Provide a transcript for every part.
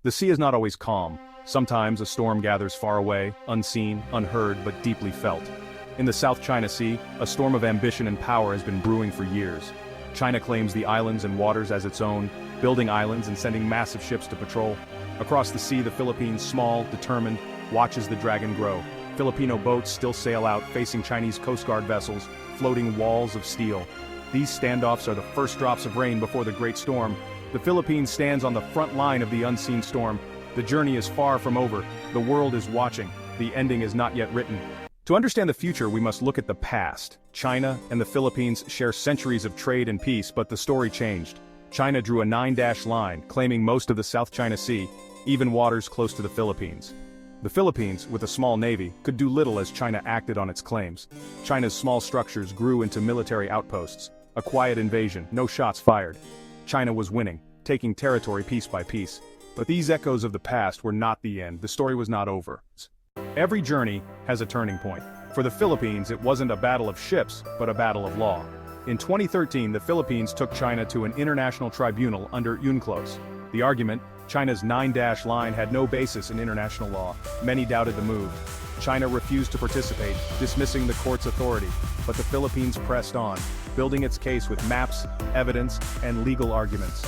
The sea is not always calm. Sometimes a storm gathers far away, unseen, unheard, but deeply felt. In the South China Sea, a storm of ambition and power has been brewing for years. China claims the islands and waters as its own, building islands and sending massive ships to patrol. Across the sea, the Philippines, small, determined, watches the dragon grow. Filipino boats still sail out, facing Chinese Coast Guard vessels, floating walls of steel. These standoffs are the first drops of rain before the great storm. The Philippines stands on the front line of the unseen storm. The journey is far from over. The world is watching. The ending is not yet written. To understand the future, we must look at the past. China and the Philippines share centuries of trade and peace, but the story changed. China drew a 9-dash line, claiming most of the South China Sea, even waters close to the Philippines. The Philippines, with a small navy, could do little as China acted on its claims. China's small structures grew into military outposts. A quiet invasion, no shots fired. China was winning, taking territory piece by piece. But these echoes of the past were not the end. The story was not over. Every journey has a turning point. For the Philippines, it wasn't a battle of ships, but a battle of law. In 2013, the Philippines took China to an international tribunal under UNCLOS. The argument, China's 9-dash line had no basis in international law. Many doubted the move. China refused to participate, dismissing the court's authority. But the Philippines pressed on, building its case with maps, evidence, and legal arguments.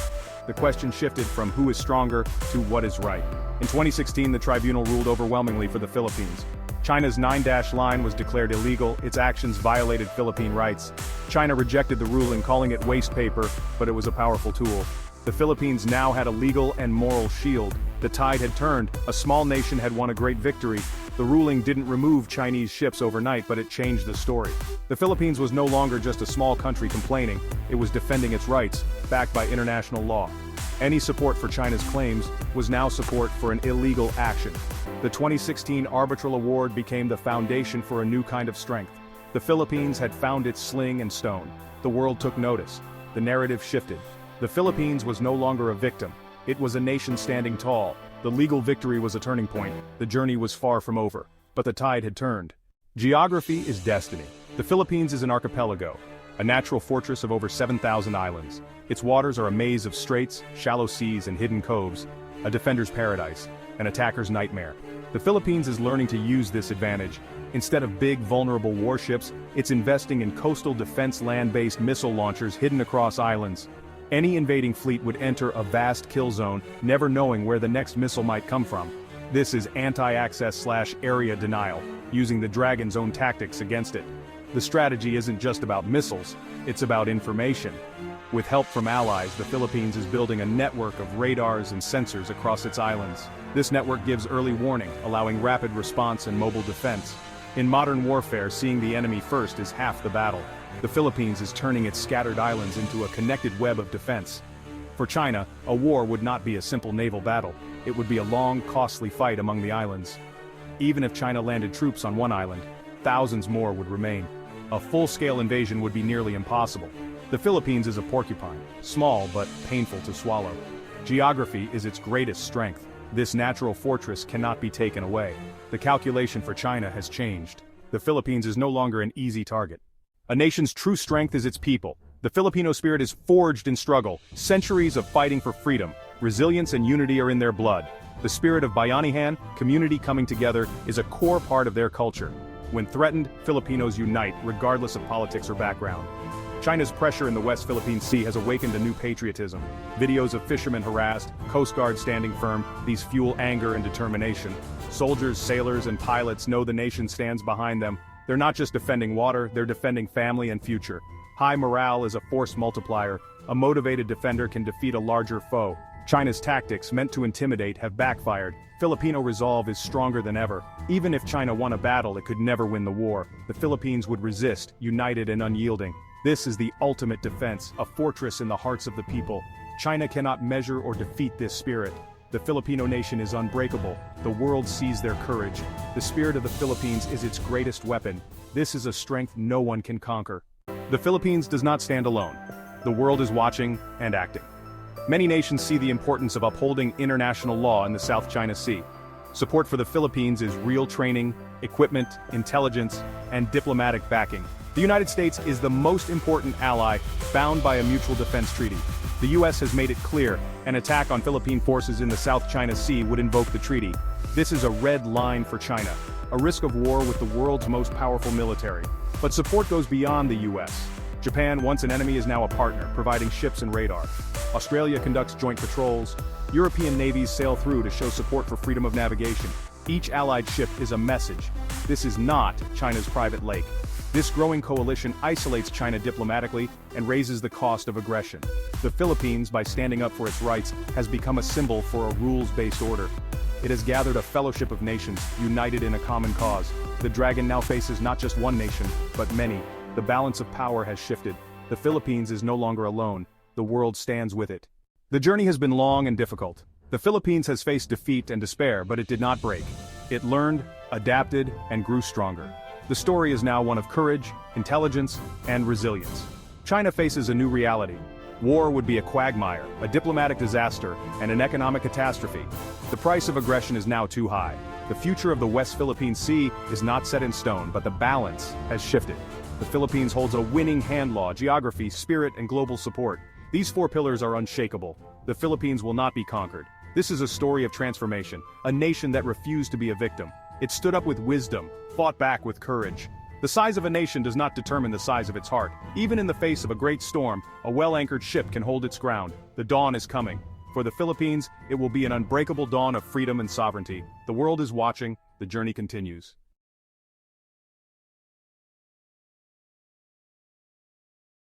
The question shifted from who is stronger to what is right. In 2016, the tribunal ruled overwhelmingly for the Philippines. China's 9-dash line was declared illegal, its actions violated Philippine rights. China rejected the ruling, calling it waste paper, but it was a powerful tool. The Philippines now had a legal and moral shield. The tide had turned, a small nation had won a great victory. The ruling didn't remove Chinese ships overnight, but it changed the story. The Philippines was no longer just a small country complaining, it was defending its rights, backed by international law. Any support for China's claims was now support for an illegal action. The 2016 arbitral award became the foundation for a new kind of strength. The Philippines had found its sling and stone. The world took notice. The narrative shifted. The Philippines was no longer a victim. It was a nation standing tall. The legal victory was a turning point. The journey was far from over. But the tide had turned. Geography is destiny. The Philippines is an archipelago, a natural fortress of over 7,000 islands. Its waters are a maze of straits, shallow seas, and hidden coves, a defender's paradise, an attacker's nightmare. The Philippines is learning to use this advantage. Instead of big, vulnerable warships, it's investing in coastal defense land-based missile launchers hidden across islands. Any invading fleet would enter a vast kill zone, never knowing where the next missile might come from. This is anti-access/area denial, using the Dragon's own tactics against it. The strategy isn't just about missiles, it's about information. With help from allies, the Philippines is building a network of radars and sensors across its islands. This network gives early warning, allowing rapid response and mobile defense. In modern warfare, seeing the enemy first is half the battle. The Philippines is turning its scattered islands into a connected web of defense. For China, a war would not be a simple naval battle. It would be a long, costly fight among the islands. Even if China landed troops on one island, thousands more would remain. A full-scale invasion would be nearly impossible. The Philippines is a porcupine, small but painful to swallow. Geography is its greatest strength. This natural fortress cannot be taken away. The calculation for China has changed. The Philippines is no longer an easy target. A nation's true strength is its people. The Filipino spirit is forged in struggle, centuries of fighting for freedom. Resilience and unity are in their blood. The spirit of Bayanihan, community coming together, is a core part of their culture. When threatened, Filipinos unite, regardless of politics or background. China's pressure in the West Philippine Sea has awakened a new patriotism. Videos of fishermen harassed, Coast Guard standing firm, these fuel anger and determination. Soldiers, sailors, and pilots know the nation stands behind them. They're not just defending water, they're defending family and future. High morale is a force multiplier. A motivated defender can defeat a larger foe. China's tactics, meant to intimidate, have backfired. Filipino resolve is stronger than ever. Even if China won a battle, it could never win the war. The Philippines would resist, united and unyielding. This is the ultimate defense, a fortress in the hearts of the people. China cannot measure or defeat this spirit. The Filipino nation is unbreakable. The world sees their courage. The spirit of the Philippines is its greatest weapon. This is a strength no one can conquer. The Philippines does not stand alone. The world is watching and acting. Many nations see the importance of upholding international law in the South China Sea. Support for the Philippines is real training, equipment, intelligence, and diplomatic backing. The United States is the most important ally, bound by a mutual defense treaty. The US has made it clear, an attack on Philippine forces in the South China Sea would invoke the treaty. This is a red line for China, a risk of war with the world's most powerful military. But support goes beyond the US. Japan, once an enemy, is now a partner, providing ships and radar. Australia conducts joint patrols. European navies sail through to show support for freedom of navigation. Each allied ship is a message. This is not China's private lake. This growing coalition isolates China diplomatically and raises the cost of aggression. The Philippines, by standing up for its rights, has become a symbol for a rules-based order. It has gathered a fellowship of nations, united in a common cause. The dragon now faces not just one nation, but many. The balance of power has shifted. The Philippines is no longer alone. The world stands with it. The journey has been long and difficult. The Philippines has faced defeat and despair, but it did not break. It learned, adapted, and grew stronger. The story is now one of courage, intelligence, and resilience. China faces a new reality. War would be a quagmire, a diplomatic disaster, and an economic catastrophe. The price of aggression is now too high. The future of the West Philippine Sea is not set in stone, but the balance has shifted. The Philippines holds a winning hand law, geography, spirit, and global support. These four pillars are unshakable. The Philippines will not be conquered. This is a story of transformation, a nation that refused to be a victim. It stood up with wisdom, fought back with courage. The size of a nation does not determine the size of its heart. Even in the face of a great storm, a well-anchored ship can hold its ground. The dawn is coming. For the Philippines, it will be an unbreakable dawn of freedom and sovereignty. The world is watching, the journey continues.